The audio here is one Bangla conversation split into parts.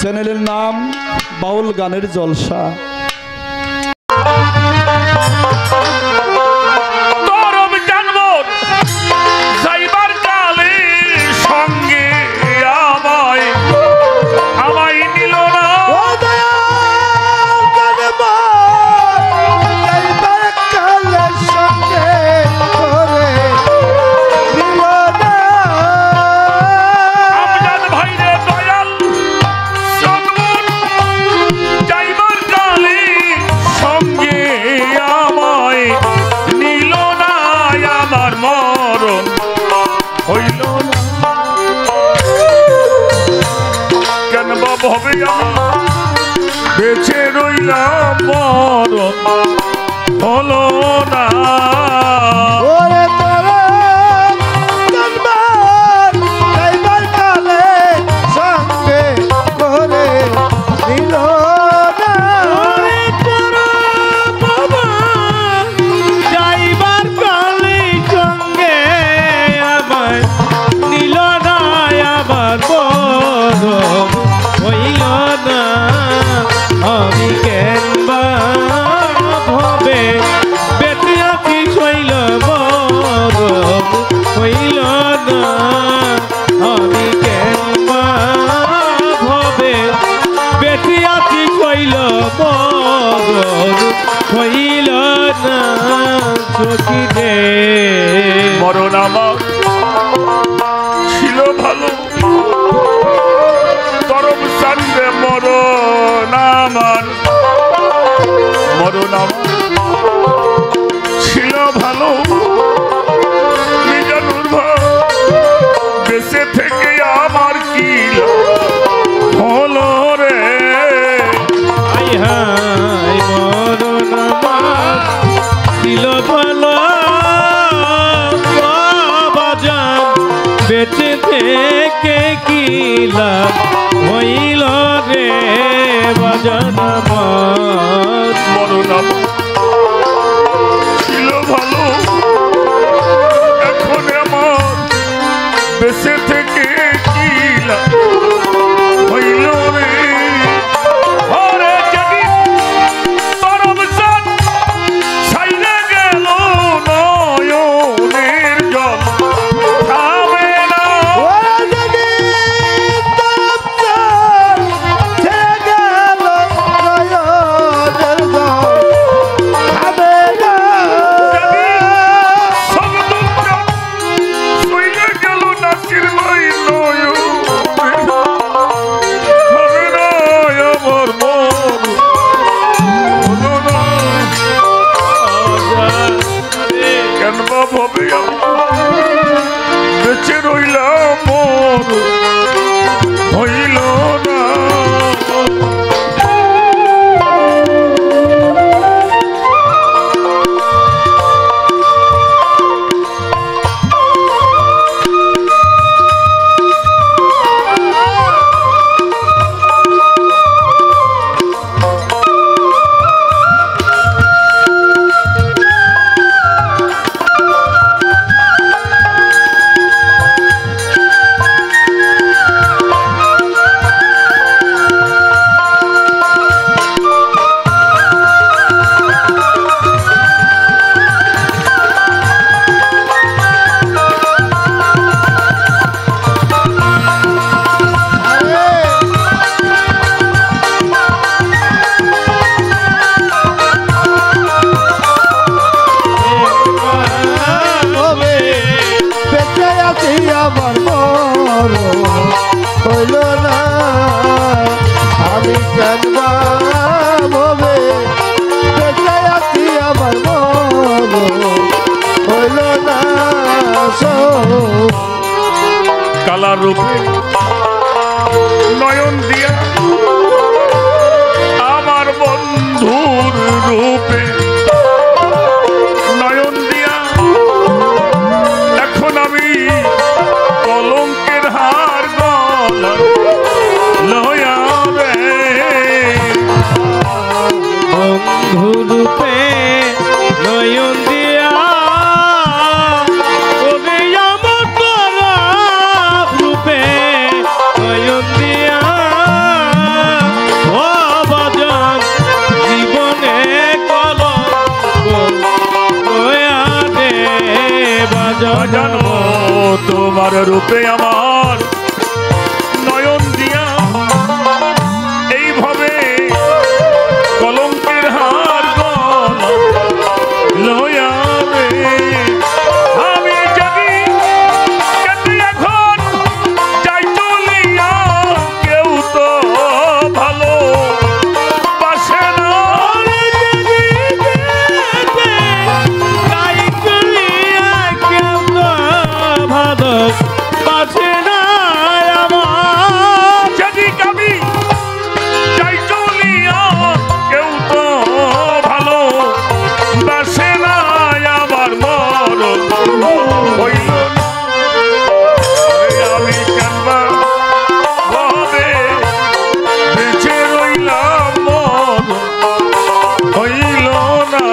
চ্যানেলের নাম বাউল গানের জলসা। বেঁচে রইলাম মরণ হলো না। মরণ আমার ছিল ভালো, তরফ সামনে মরণ আমার, মরণ আমার ছিল ভালো। মিজানুর ভাই বেঁচে থেকে আমার কি হলো রে? মরণ আমার ছিল ভালো, বেঁচে থেকে কি লাভ হইল রে বাজান আমার। মরণ ছিল ভালো, এখন আমার বেঁচে থেকে কি লাভ হইল রে? বেঁচে রইলাম মরণ হইল না। কালা রূপে নয়ন দিয়া আমার বন্ধুর রূপে নয়ন দিয়া এখন আমি কলঙ্কের হার গলা লয়া রে। বন্ধু রূপে নয়ন দিয়া রূপে নয়ন দিয়া জানো তোমার রূপে আমার নয়ন দিয়া এইভাবে কলঙ্কের হার লয়া রে আমি যদি এখন যাই চলিয়া কেউ তো ভালো বাসে না বাঁচে না আমার যদি কবি যাই চলিয়া কেউ তো ভালো বাসে না আমার মরণ হইল না আমি কেনবা ভাবে বেঁচে রইলাম মরণ হইল না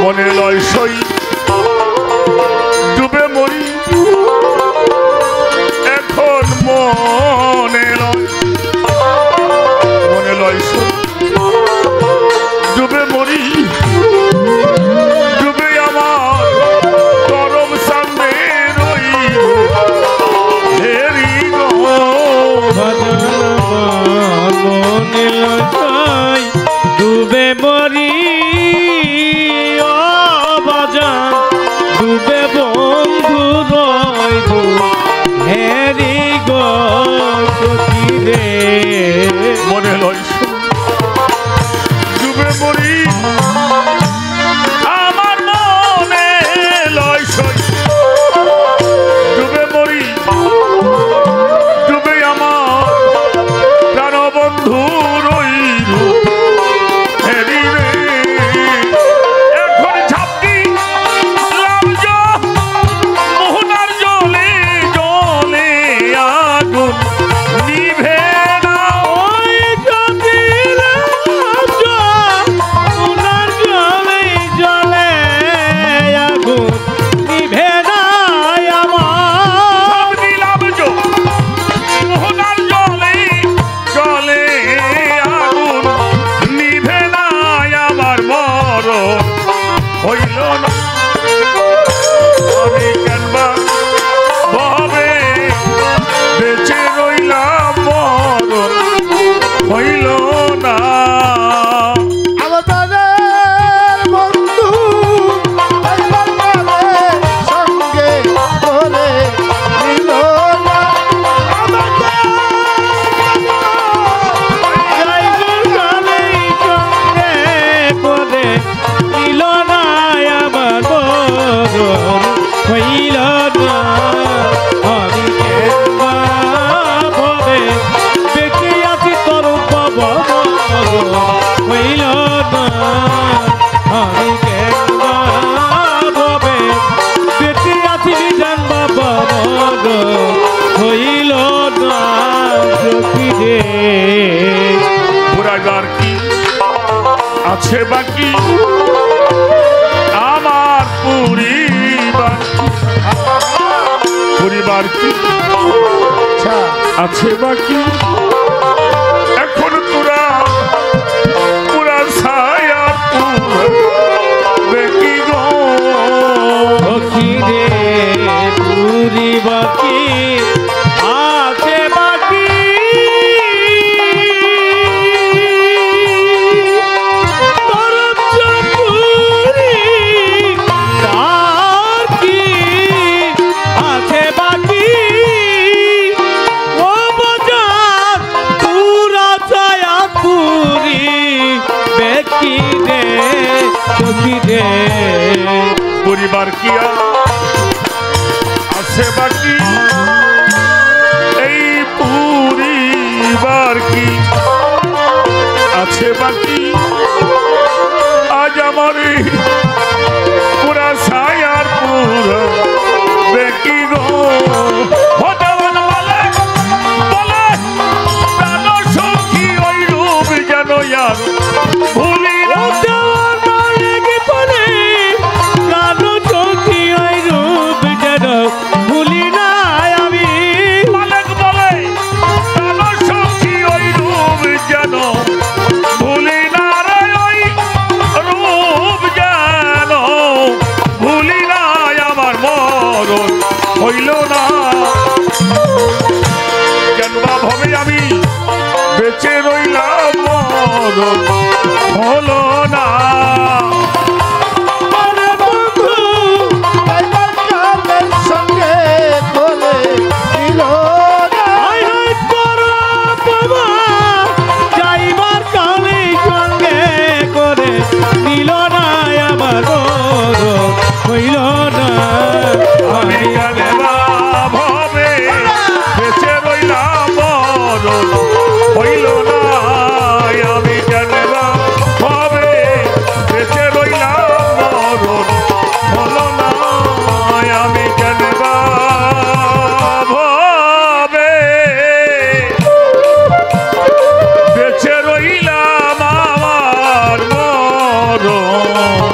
মনে লয় সই ডুবে মরি এখন মনে লয় সই ডুবে মরি ডুবে আমার গরম সামনে রই হেরি মনে লয় ডুবে মরি ডুবে বন্ধু রইব হেরি গে মনে লয় ডুবে মরি আমার মনে লয় সই ডুবে মরি ডুবে আমার প্রাণ বন্ধু রইল হেরি রে এখন ঝাপটি মোহনার জলে জলে আগুন নিভে না ওই যদি ওনার জলে জলে আগুন নিভে না আমার দিলাম মোহনার জলে জলে আগুন নিভে না আমার মরণ হইল না আমি কেনবা ভাবে বেঁচে রইলাম মরণ হইল না আমাদের বন্ধু সঙ্গে করে নিল না করে নিল না আমার হইল না আমি ভাবে বেঁচে আছি তোর হইল না আমি ভাবে বেঁচে আছি বিধান বাবা হইল না রে পুরাগার কি আছে বাকি আমার পরিবার কি আছে বাকি এখন তোরা পুরা ছায়া দেখি গো রে পুরি বাকি আছে বাকি পরিবার কি আছে বাকি এই পুরি মরণ হলো না। আরে বন্ধু যাইবার কালের সঙ্গে কোলে নিল না। আই হাই পরা বাবা যাইবার কালে সঙ্গে করে নিল না আমার মরণ হইল না। আমি কেন ভাবে বেঁচে রইলাম মরণ হইল না। আমি কেন ভাবে বেঁচে রইলাম মরণ হলো না। আমি কেন ভাবে বেঁচে রইলাম আমার মরণ